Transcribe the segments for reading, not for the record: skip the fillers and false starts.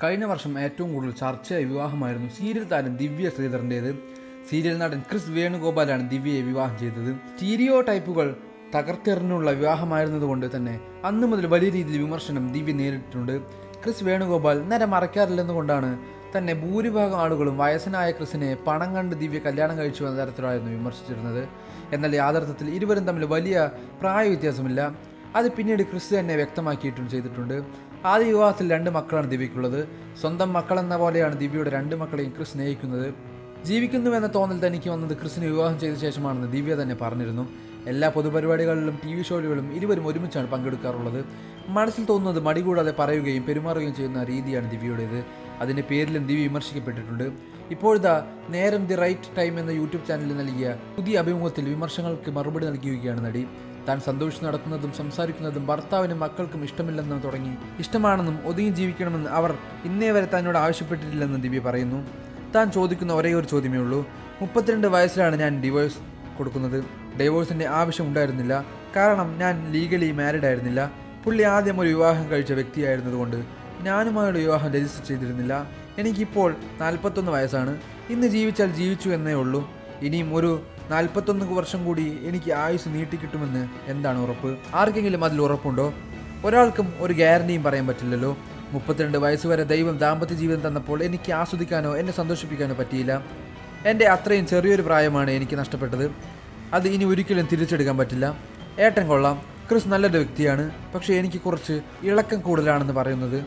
കഴിഞ്ഞ വർഷം ഏറ്റവും കൂടുതൽ ചർച്ചയായ വിവാഹമായിരുന്നു സീരിയൽ താരം ദിവ്യ ശ്രീധറിൻ്റേത്. സീരിയൽ നടൻ ക്രിസ് വേണുഗോപാലാണ് ദിവ്യയെ വിവാഹം ചെയ്തത്. സ്റ്റീരിയോ ടൈപ്പുകൾ തകർത്തെറിഞ്ഞുള്ള വിവാഹമായിരുന്നതുകൊണ്ട് തന്നെ അന്നു മുതൽ വലിയ രീതിയിൽ വിമർശനം ദിവ്യ നേരിട്ടിട്ടുണ്ട്. ക്രിസ് വേണുഗോപാൽ നേരെ മറയ്ക്കാറില്ലെന്നുകൊണ്ടാണ് തന്നെ ഭൂരിഭാഗം ആളുകളും വയസ്സനായ ക്രിസിനെ പണം കണ്ട് ദിവ്യ കല്യാണം കഴിച്ചു എന്ന തരത്തിലായിരുന്നു വിമർശിച്ചിരുന്നത്. എന്നാൽ യാഥാർത്ഥ്യത്തിൽ ഇരുവരും തമ്മിൽ വലിയ പ്രായ വ്യത്യാസമില്ല. അത് പിന്നീട് ക്രിസ് തന്നെ വ്യക്തമാക്കിയിട്ടും ചെയ്തിട്ടുണ്ട്. ആദ്യ വിവാഹത്തിൽ 2 മക്കളാണ് ദിവ്യയ്ക്കുള്ളത്. സ്വന്തം മക്കളെന്ന പോലെയാണ് ദിവ്യയുടെ 2 മക്കളെയും ക്രിസ് സ്നേഹിക്കുന്നത്. ജീവിക്കുന്നുവെന്ന തോന്നൽ തനിക്ക് വന്നത് ക്രിസിനെ വിവാഹം ചെയ്ത ശേഷമാണെന്ന് ദിവ്യ തന്നെ പറഞ്ഞിരുന്നു. എല്ലാ പൊതുപരിപാടികളിലും TV ഷോകളിലും ഇരുവരും ഒരുമിച്ചാണ് പങ്കെടുക്കാറുള്ളത്. മനസ്സിൽ തോന്നുന്നത് മടികൂടാതെ പറയുകയും പെരുമാറുകയും ചെയ്യുന്ന രീതിയാണ് ദിവ്യയുടേത്. അതിൻ്റെ പേരിലും ദിവ്യ വിമർശിക്കപ്പെട്ടിട്ടുണ്ട്. ഇപ്പോഴത്തെ നേരം ദി റൈറ്റ് ടൈം എന്ന യൂട്യൂബ് ചാനലിൽ നൽകിയ പുതിയ അഭിമുഖത്തിൽ വിമർശങ്ങൾക്ക് മറുപടി നൽകിയിരിക്കുകയാണ് നടി. താൻ സന്തോഷിച്ച് നടക്കുന്നതും സംസാരിക്കുന്നതും ഭർത്താവിനും മക്കൾക്കും ഇഷ്ടമില്ലെന്നും തുടങ്ങി ഇഷ്ടമാണെന്നും ഒതുങ്ങി ജീവിക്കണമെന്ന് അവർ ഇന്നേ വരെ തന്നോട് ആവശ്യപ്പെട്ടിട്ടില്ലെന്ന് ദിവ്യ പറയുന്നു. താൻ ചോദിക്കുന്ന ഒരേ ഒരു ചോദ്യമേ ഉള്ളൂ, 32 വയസ്സിലാണ് ഞാൻ ഡിവോഴ്സ് കൊടുക്കുന്നത്. ഡൈവോഴ്സിൻ്റെ ആവശ്യം ഉണ്ടായിരുന്നില്ല, കാരണം ഞാൻ ലീഗലി മാരീഡ് ആയിരുന്നില്ല. പുള്ളി ആദ്യം ഒരു വിവാഹം കഴിച്ച വ്യക്തിയായിരുന്നതുകൊണ്ട് ഞാനുമായുള്ള വിവാഹം രജിസ്റ്റർ ചെയ്തിരുന്നില്ല. എനിക്കിപ്പോൾ 41 വയസ്സാണ്. ഇന്ന് ജീവിച്ചാൽ ജീവിച്ചു എന്നേ ഉള്ളൂ. ഇനിയും ഒരു 41 വർഷം കൂടി എനിക്ക് ആയുസ് നീട്ടിക്കിട്ടുമെന്ന് എന്താണ് ഉറപ്പ്? ആർക്കെങ്കിലും അതിൽ ഉറപ്പുണ്ടോ? ഒരാൾക്കും ഒരു ഗ്യാരണ്ടിയും പറയാൻ പറ്റില്ലല്ലോ. 32 വയസ്സുവരെ ദൈവം ദാമ്പത്യ ജീവിതം തന്നപ്പോൾ എനിക്ക് ആസ്വദിക്കാനോ എന്നെ സന്തോഷിപ്പിക്കാനോ പറ്റിയില്ല. എൻ്റെ അത്രയും ചെറിയൊരു പ്രായമാണ് എനിക്ക് നഷ്ടപ്പെട്ടത്. അത് ഇനി ഒരിക്കലും തിരിച്ചെടുക്കാൻ പറ്റില്ല. ഏട്ടൻ കൊള്ളാം, ക്രിസ് നല്ലൊരു വ്യക്തിയാണ്, പക്ഷേ എനിക്ക് കുറച്ച് ഇളക്കം കൂടുതലാണെന്ന് പറയുന്നത്.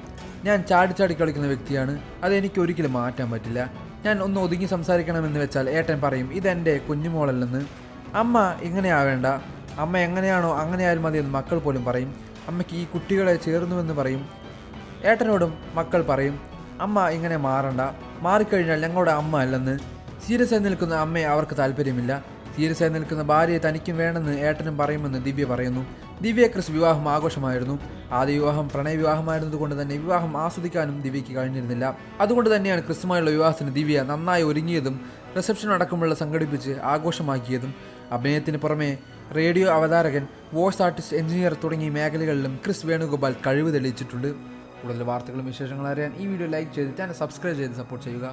ഞാൻ ചാടി കളിക്കുന്ന വ്യക്തിയാണ്, അത് എനിക്ക് ഒരിക്കലും മാറ്റാൻ പറ്റില്ല. ഞാൻ ഒന്ന് ഒതുങ്ങി സംസാരിക്കണമെന്ന് വെച്ചാൽ ഏട്ടൻ പറയും ഇതെൻ്റെ കുഞ്ഞുമോളല്ലെന്ന്. അമ്മ ഇങ്ങനെ ആവേണ്ട, അമ്മ എങ്ങനെയാണോ അങ്ങനെയായാലും മതിയെന്ന് മക്കൾ പോലും പറയും. അമ്മയ്ക്ക് ഈ കുട്ടികളെ ചേർന്നുവെന്ന് പറയും. ഏട്ടനോടും മക്കൾ പറയും അമ്മ ഇങ്ങനെ മാറണ്ട, മാറിക്കഴിഞ്ഞാൽ ഞങ്ങളുടെ അമ്മ അല്ലെന്ന്. സീരിയസ് ആയി നിൽക്കുന്ന അമ്മയെ അവർക്ക് താല്പര്യമില്ല. സീരിയസ് ആയി നിൽക്കുന്ന ഭാര്യയെ തനിക്കും വേണമെന്ന് ഏട്ടനും പറയുമെന്ന് ദിവ്യ പറയുന്നു. ദിവ്യ ക്രിസ് വിവാഹം ആഘോഷമായിരുന്നു. ആദ്യ വിവാഹം പ്രണയ വിവാഹമായിരുന്നതുകൊണ്ട് തന്നെ വിവാഹം ആസ്വദിക്കാനും ദിവ്യയ്ക്ക് കഴിഞ്ഞിരുന്നില്ല. അതുകൊണ്ട് തന്നെയാണ് ക്രിസുമായുള്ള വിവാഹത്തിന് ദിവ്യ നന്നായി ഒരുങ്ങിയതും റിസപ്ഷൻ അടക്കമുള്ള സംഘടിപ്പിച്ച് ആഘോഷമാക്കിയതും. അഭിനയത്തിന് പുറമെ റേഡിയോ അവതാരകൻ, വോയിസ് ആർട്ടിസ്റ്റ്, എഞ്ചിനീയർ തുടങ്ങിയ മേഖലകളിലും ക്രിസ് വേണുഗോപാൽ കഴിവ് തെളിയിച്ചിട്ടുണ്ട്. കൂടുതൽ വാർത്തകളും വിശേഷങ്ങളും അറിയാൻ ഈ വീഡിയോ ലൈക്ക് ചെയ്ത് ചാനൽ സബ്സ്ക്രൈബ് ചെയ്ത് സപ്പോർട്ട് ചെയ്യുക.